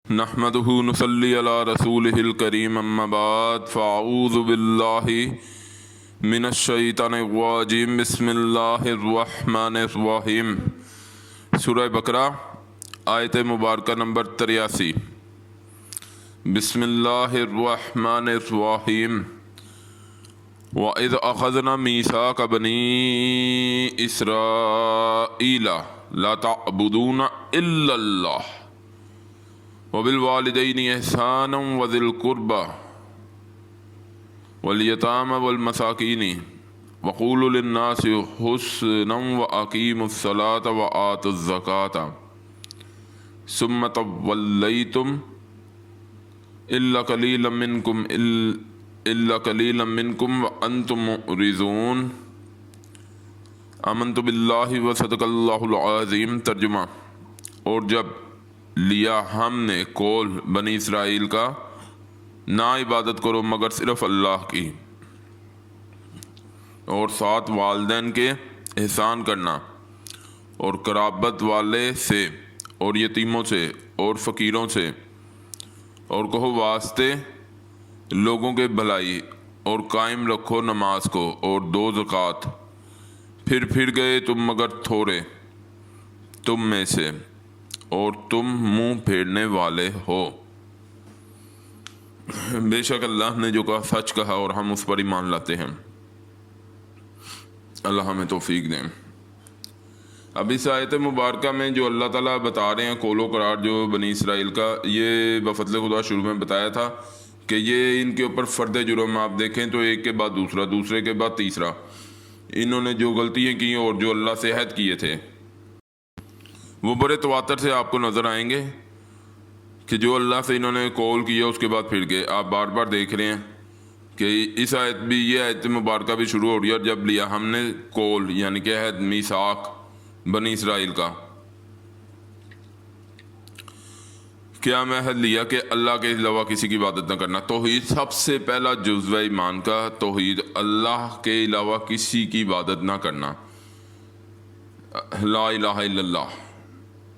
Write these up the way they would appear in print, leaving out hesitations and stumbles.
نحمدہ نصلی علی رسولہ الکریم اما بعد فاعوذ باللہ من الشیطان الرجیم بسم اللہ الرحمن الرحیم۔ سورہ بقرہ آیت مبارکہ نمبر 83۔ بسم اللہ الرحمن الرحیم۔ وَإِذْ أَخَذْنَا مِيثَاقَ بَنِي إِسْرَائِيلَ لَا تَعْبُدُونَ إِلَّا اللَّهَ وَبِالْوَالِدَيْنِ إِحْسَانًا وَذِي الْقُرْبَى وَالْيَتَامَى وَالْمَسَاكِينِ وَقُولُوا لِلنَّاسِ حُسْنًا وَأَقِيمُوا الصَّلَاةَ وَآتُوا الزَّكَاةَ ثُمَّ تَوَلَّيْتُمْ إِلَّا قَلِيلًا مِّنكُمْ وَأَنْتُمْ مُعْرِضُونَ۔ آمنت باللہ وصدق اللہ العظیم۔ ترجمہ: اور جب لیا ہم نے قول بنی اسرائیل کا، نہ عبادت کرو مگر صرف اللہ کی، اور ساتھ والدین کے احسان کرنا، اور قرابت والے سے اور یتیموں سے اور فقیروں سے، اور کہو واسطے لوگوں کے بھلائی، اور قائم رکھو نماز کو اور دو زکوٰۃ۔ پھر گئے تم مگر تھوڑے تم میں سے، اور تم منہ پھیرنے والے ہو۔ بے شک اللہ نے جو کہا سچ کہا، اور ہم اس پر ایمان لاتے ہیں۔ اللہ ہمیں توفیق دیں۔ اب اس آیت مبارکہ میں جو اللہ تعالیٰ بتا رہے ہیں قول و قرار جو بنی اسرائیل کا، یہ بفضل خدا شروع میں بتایا تھا کہ یہ ان کے اوپر فرد جرم آپ دیکھیں تو ایک کے بعد دوسرا، دوسرے کے بعد تیسرا، انہوں نے جو غلطیاں کی اور جو اللہ سے عہد کیے تھے وہ بڑے تواتر سے آپ کو نظر آئیں گے کہ جو اللہ سے انہوں نے قول کیا اس کے بعد پھر گئے۔ آپ بار بار دیکھ رہے ہیں کہ اس آیت بھی، یہ آیت مبارکہ بھی شروع ہو رہی ہے اور جب لیا ہم نے قول یعنی کہ عہد، میثاق بنی اسرائیل کا، کیا میں عہد لیا کہ اللہ کے علاوہ کسی کی عبادت نہ کرنا۔ توحید سب سے پہلا جزو ایمان کا، توحید اللہ کے علاوہ کسی کی عبادت نہ کرنا، لا الہ الا اللہ،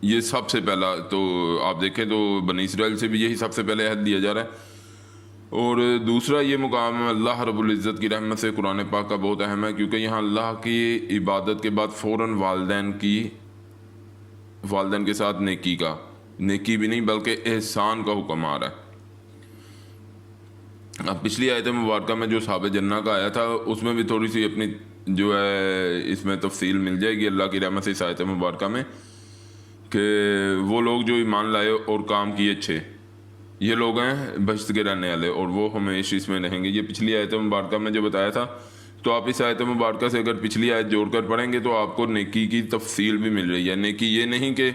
یہ سب سے پہلا۔ تو آپ دیکھیں تو بنی اسرائیل سے بھی یہی سب سے پہلے عہد لیا جا رہا ہے۔ اور دوسرا یہ مقام اللہ رب العزت کی رحمت سے قرآن پاک کا بہت اہم ہے، کیونکہ یہاں اللہ کی عبادت کے بعد فوراً والدین کے ساتھ نیکی کا، نیکی بھی نہیں بلکہ احسان کا حکم آ رہا ہے۔ اب پچھلی آیت مبارکہ میں جو اصحاب جنہ کا آیا تھا اس میں بھی تھوڑی سی اپنی جو ہے اس میں تفصیل مل جائے گی اللہ کی رحمت سے اس آیت مبارکہ میں، کہ وہ لوگ جو ایمان لائے اور کام کیے اچھے، یہ لوگ ہیں بہشت کے رہنے والے، اور وہ ہمیشہ اس میں رہیں گے۔ یہ پچھلی آیت مبارکہ میں جو بتایا تھا، تو آپ اس آیت مبارکہ سے اگر پچھلی آیت جوڑ کر پڑھیں گے تو آپ کو نیکی کی تفصیل بھی مل رہی ہے۔ نیکی یہ نہیں کہ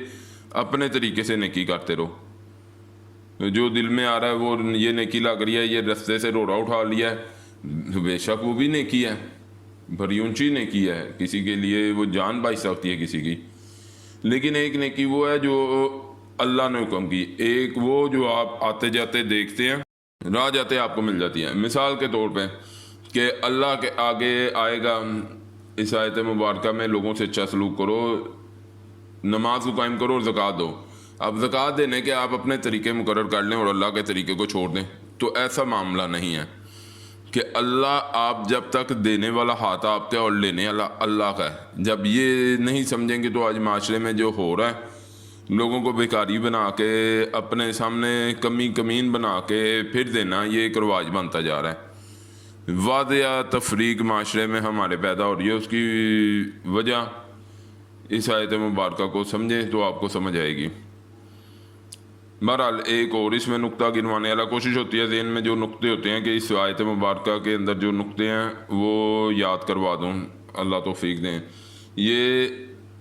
اپنے طریقے سے نیکی کرتے رہو، جو دل میں آ رہا ہے وہ یہ نیکی لگ رہی ہے، یہ رستے سے روڑا اٹھا لیا ہے، بے شک وہ بھی نیکی ہے، بڑی اونچی نیکی ہے، کسی کے لیے وہ جان باعث سکتی ہے کسی کی۔ لیکن ایک نیکی وہ ہے جو اللہ نے حکم کی، ایک وہ جو آپ آتے جاتے دیکھتے ہیں، راہ جاتے آپ کو مل جاتی ہے۔ مثال کے طور پہ کہ اللہ کے آگے آئے گا اس آیت مبارکہ میں لوگوں سے اچھا سلوک کرو، نماز کو قائم کرو اور زکوٰۃ دو۔ اب زکوٰۃ دینے کے آپ اپنے طریقے مقرر کر لیں اور اللہ کے طریقے کو چھوڑ دیں، تو ایسا معاملہ نہیں ہے کہ اللہ، آپ جب تک دینے والا ہاتھ آپ کا اور لینے والا اللہ کا ہے، جب یہ نہیں سمجھیں گے تو آج معاشرے میں جو ہو رہا ہے، لوگوں کو بیکاری بنا کے اپنے سامنے کمین بنا کے پھر دینا، یہ ایک رواج بنتا جا رہا ہے۔ واضح تفریق معاشرے میں ہمارے پیدا ہو رہی ہے، اس کی وجہ اس آیت مبارکہ کو سمجھیں تو آپ کو سمجھ آئے گی۔ بہرحال ایک اور اس میں نقطہ گنوانے والا کوشش ہوتی ہے ذہن میں جو نقطے ہوتے ہیں کہ اس آیت مبارکہ کے اندر جو نقطے ہیں وہ یاد کروا دوں، اللہ توفیق دیں۔ یہ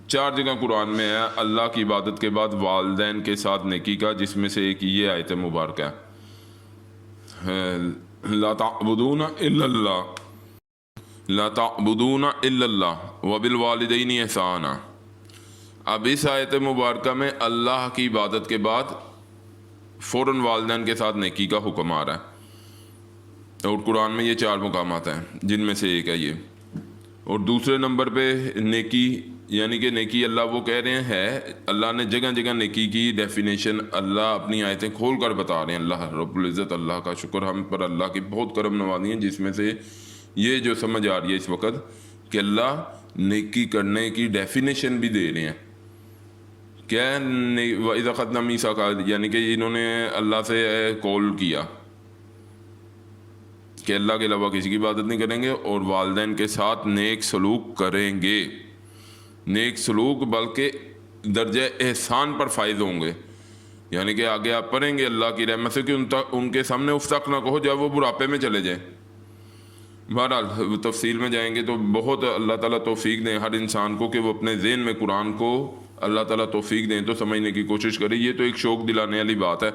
4 جگہ قرآن میں ہے اللہ کی عبادت کے بعد والدین کے ساتھ نیکی کا، جس میں سے ایک یہ آیت مبارکہ ہے، لا تعبدون الا اللہ، لا تعبدون الا اللہ وبالوالدین احسانا۔ اب اس آیت مبارکہ میں اللہ کی عبادت کے بعد فوراً والدین کے ساتھ نیکی کا حکم آ رہا ہے، اور قرآن میں یہ 4 مقامات ہیں جن میں سے ایک ہے یہ۔ اور دوسرے نمبر پہ نیکی یعنی کہ نیکی اللہ وہ کہہ رہے ہیں اللہ نے جگہ جگہ نیکی کی ڈیفینیشن اللہ اپنی آیتیں کھول کر بتا رہے ہیں. اللہ رب العزت, اللہ کا شکر ہم پر اللہ کی بہت کرم نوازی ہیں جس میں سے یہ جو سمجھ آ رہی ہے اس وقت کہ اللہ نیکی کرنے کی ڈیفینیشن بھی دے رہے ہیں. کیا وَإِذَا أَخَذْنَا مِيثَاقَ, یعنی کہ انہوں نے اللہ سے کال کیا کہ اللہ کے علاوہ کسی کی عبادت نہیں کریں گے اور والدین کے ساتھ نیک سلوک کریں گے. نیک سلوک بلکہ درجہ احسان پر فائز ہوں گے, یعنی کہ آگے آپ پڑھیں گے اللہ کی رحمت سے کہ ان کے سامنے اف تک نہ کہو جب وہ بڑھاپے میں چلے جائیں. بہرحال تفصیل میں جائیں گے تو بہت اللہ تعالیٰ توفیق دیں ہر انسان کو کہ وہ اپنے ذہن میں قرآن کو اللہ تعالیٰ توفیق دیں تو سمجھنے کی کوشش کرے. یہ تو ایک شوق دلانے والی بات ہے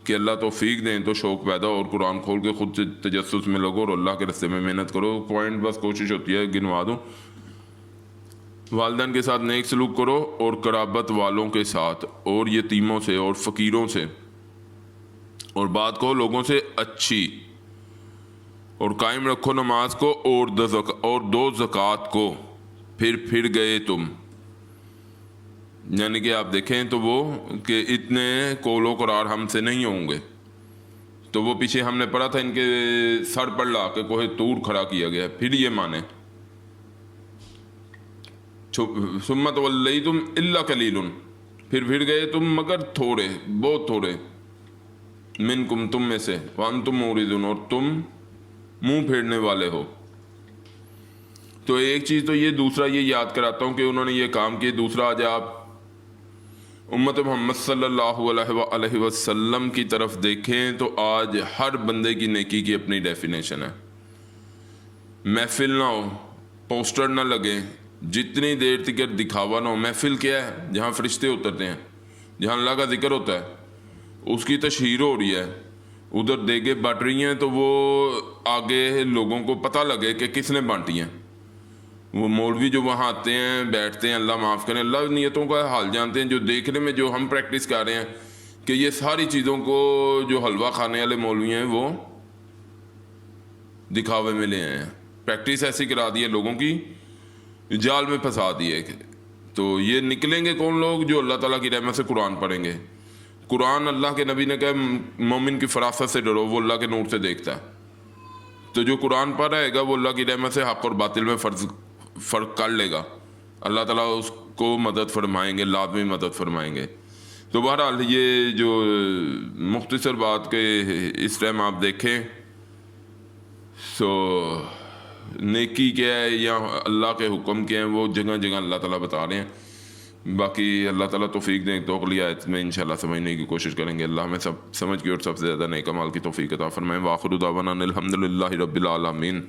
کہ اللہ توفیق دیں تو شوق پیدا اور قرآن کھول کے خود تجسس میں لگو اور اللہ کے راستے میں محنت کرو. پوائنٹ بس کوشش ہوتی ہے گنوا دوں. والدین کے ساتھ نیک سلوک کرو اور قرابت والوں کے ساتھ اور یتیموں سے اور فقیروں سے, اور بات کہو لوگوں سے اچھی, اور قائم رکھو نماز کو اور دو زکوٰۃ کو. پھر گئے تم, یعنی کہ آپ دیکھیں تو وہ کہ اتنے قول و قرار ہم سے نہیں ہوں گے. تو وہ پیچھے ہم نے پڑھا تھا ان کے سر پر لا کے کوہ طور کھڑا کیا گیا, پھر یہ مانے ثم تولیتم الا قلیل, پھر گئے تم مگر تھوڑے, بہت تھوڑے, منکم تم میں سے, وانتم موردون, اور تم منہ پھیرنے والے ہو. تو ایک چیز تو یہ, دوسرا یہ یاد کراتا ہوں کہ انہوں نے یہ کام کیے. دوسرا آج آپ امت محمد صلی اللہ علیہ وسلم کی طرف دیکھیں تو آج ہر بندے کی نیکی کی اپنی ڈیفینیشن ہے. محفل نہ ہو, پوسٹر نہ لگے, جتنی دیر تک دکھاوا نہ ہو. محفل کیا ہے؟ جہاں فرشتے اترتے ہیں, جہاں اللہ کا ذکر ہوتا ہے, اس کی تشہیر ہو رہی ہے, ادھر دیگیں بٹ رہی ہیں تو وہ آگے لوگوں کو پتہ لگے کہ کس نے بانٹی ہیں. وہ مولوی جو وہاں آتے ہیں بیٹھتے ہیں, اللہ معاف کریں, اللہ نیتوں کا حال جانتے ہیں, جو دیکھنے میں جو ہم پریکٹس کر رہے ہیں کہ یہ ساری چیزوں کو جو حلوہ کھانے والے مولوی ہیں وہ دکھاوے میں لے آئے ہیں. پریکٹس ایسی کرا دی ہے لوگوں کی, جال میں پھنسا دی ہے. تو یہ نکلیں گے کون لوگ؟ جو اللہ تعالیٰ کی رحمت سے قرآن پڑھیں گے. قرآن اللہ کے نبی نے کہا مومن کی فراست سے ڈرو, وہ اللہ کے نور سے دیکھتا ہے. تو جو قرآن پڑھ رہے گا وہ اللہ کی رحمت سے حق اور باطل میں فرق کر لے گا. اللہ تعالیٰ اس کو مدد فرمائیں گے, لازمی مدد فرمائیں گے. تو بہرحال یہ جو مختصر بات کہ اس ٹائم آپ دیکھیں سو نیکی کیا ہے یا اللہ کے حکم کیا ہیں وہ جگہ جگہ اللہ تعالیٰ بتا رہے ہیں. باقی اللہ تعالیٰ توفیق دیں تو اگلی آیت میں انشاءاللہ سمجھنے کی کوشش کریں گے. اللہ ہمیں سب سمجھ کی اور سب سے زیادہ نیک اعمال کی توفیق عطا فرمائیں. وآخر دعوانا الحمد للہ رب العالمین.